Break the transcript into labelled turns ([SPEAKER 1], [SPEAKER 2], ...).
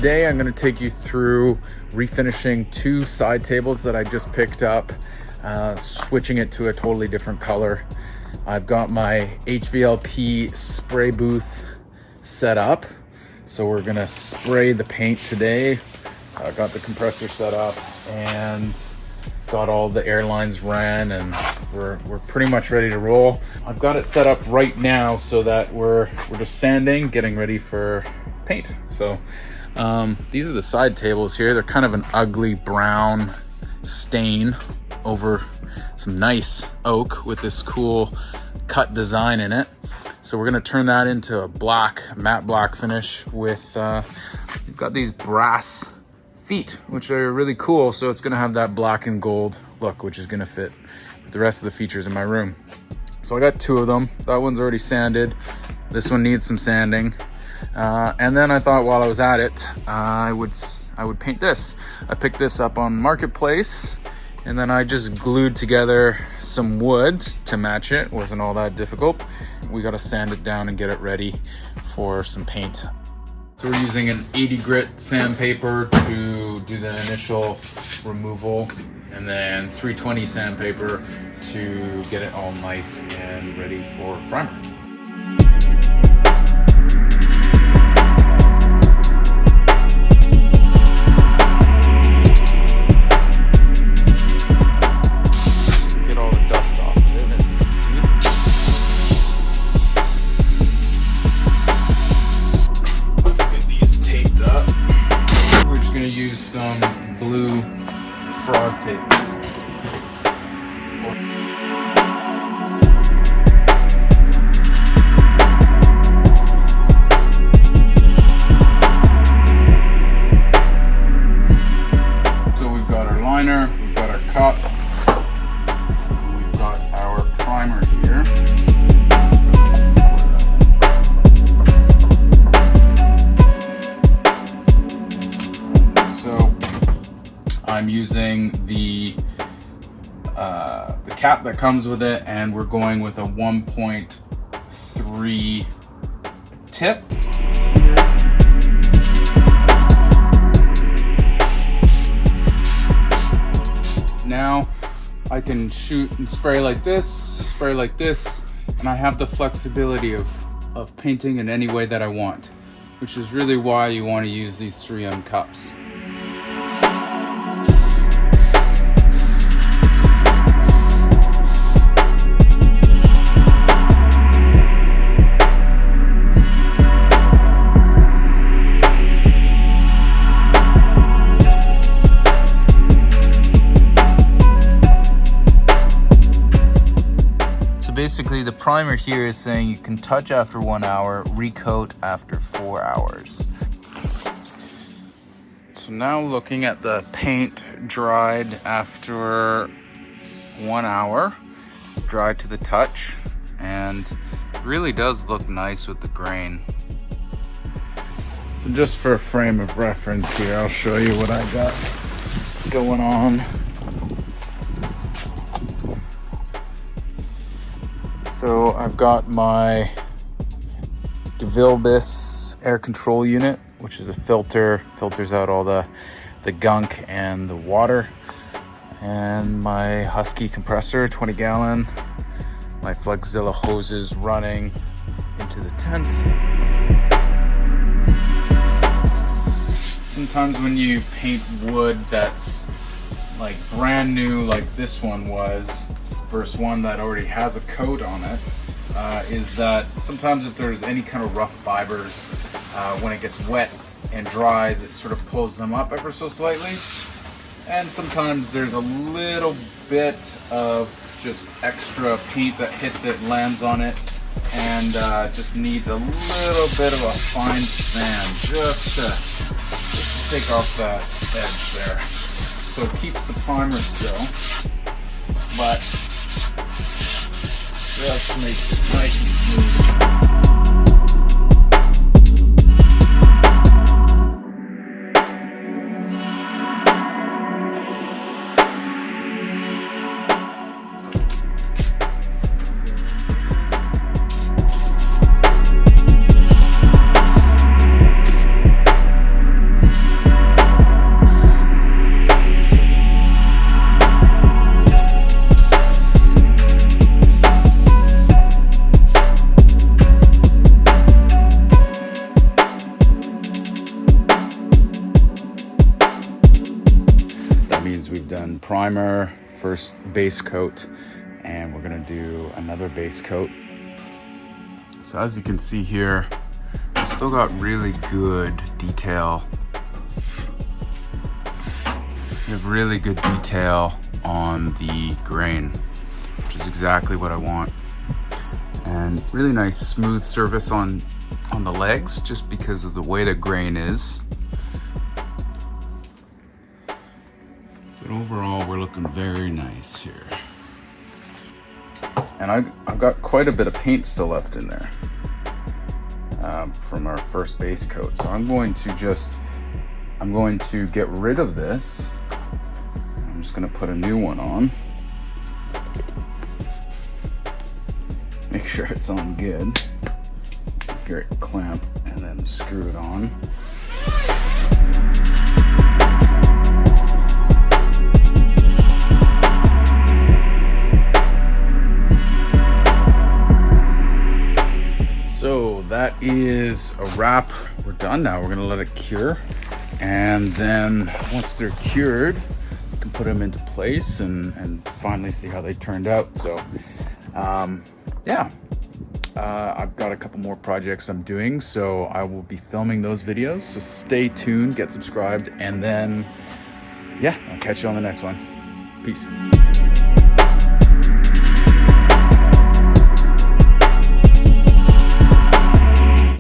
[SPEAKER 1] today I'm going to take you through refinishing two side tables that I just picked up, switching it to a totally different color. I've got my HVLP spray booth set up, so we're going to spray the paint today. I got the compressor set up and got all the air lines ran, and we're pretty much ready to roll. I've got it set up right now so that we're just sanding, getting ready for paint. So these are the side tables here. They're kind of an ugly brown stain over some nice oak with this cool cut design in it. So we're gonna turn that into a black, matte black finish with, we've got these brass feet, which are really cool. So it's gonna have that black and gold look, which is gonna fit with the rest of the features in my room. So I got two of them. That one's already sanded. This one needs some sanding. And then I thought while I was at it, I would paint this. I picked this up on Marketplace, and then I just glued together some wood to match it. Wasn't all that difficult. We got to sand it down and get it ready for some paint. So we're using an 80 grit sandpaper to do the initial removal, and then 320 sandpaper to get it all nice and ready for primer. Get all the dust off of it, as you can see. Let's get these taped up. We're just gonna use some blue frog tape. So we've got our liner, we've got our cup, we've got our primer here. So I'm using the cap that comes with it, and we're going with a 1.3 tip. Now I can shoot and spray like this, and I have the flexibility of painting in any way that I want, which is really why you want to use these 3M cups. Basically, the primer here is saying you can touch after 1 hour, recoat after 4 hours. So now looking at the paint dried after 1 hour, it's dried to the touch, and it really does look nice with the grain. So just for a frame of reference here, I'll show you what I got going on. So I've got my Devilbiss Air Control unit, which is a filters out all the gunk and the water, and my Husky Compressor, 20 gallon, my Flexzilla hoses running into the tent. Sometimes when you paint wood that's like brand new, like this one was, versus one that already has a coat on it, is that sometimes if there's any kind of rough fibers, when it gets wet and dries, it sort of pulls them up ever so slightly. And sometimes there's a little bit of just extra paint that hits it, lands on it, and just needs a little bit of a fine sand just to take off that edge there. So it keeps the primer still, but just makes it nice and smooth. is we've done primer, first base coat, and we're gonna do another base coat. So as you can see here, we still got really good detail. We have really good detail on the grain, which is exactly what I want. And really nice smooth surface on the legs, just because of the way the grain is. But overall, we're looking very nice here. And I've got quite a bit of paint still left in there from our first base coat. So I'm going to get rid of this. I'm just gonna put a new one on. Make sure it's on good. Get it clamp and then screw it on. So that is a wrap. We're done now. We're gonna let it cure. And then once they're cured, you can put them into place and finally see how they turned out. So yeah, I've got a couple more projects I'm doing, so I will be filming those videos. So stay tuned, get subscribed, and then yeah, I'll catch you on the next one. Peace.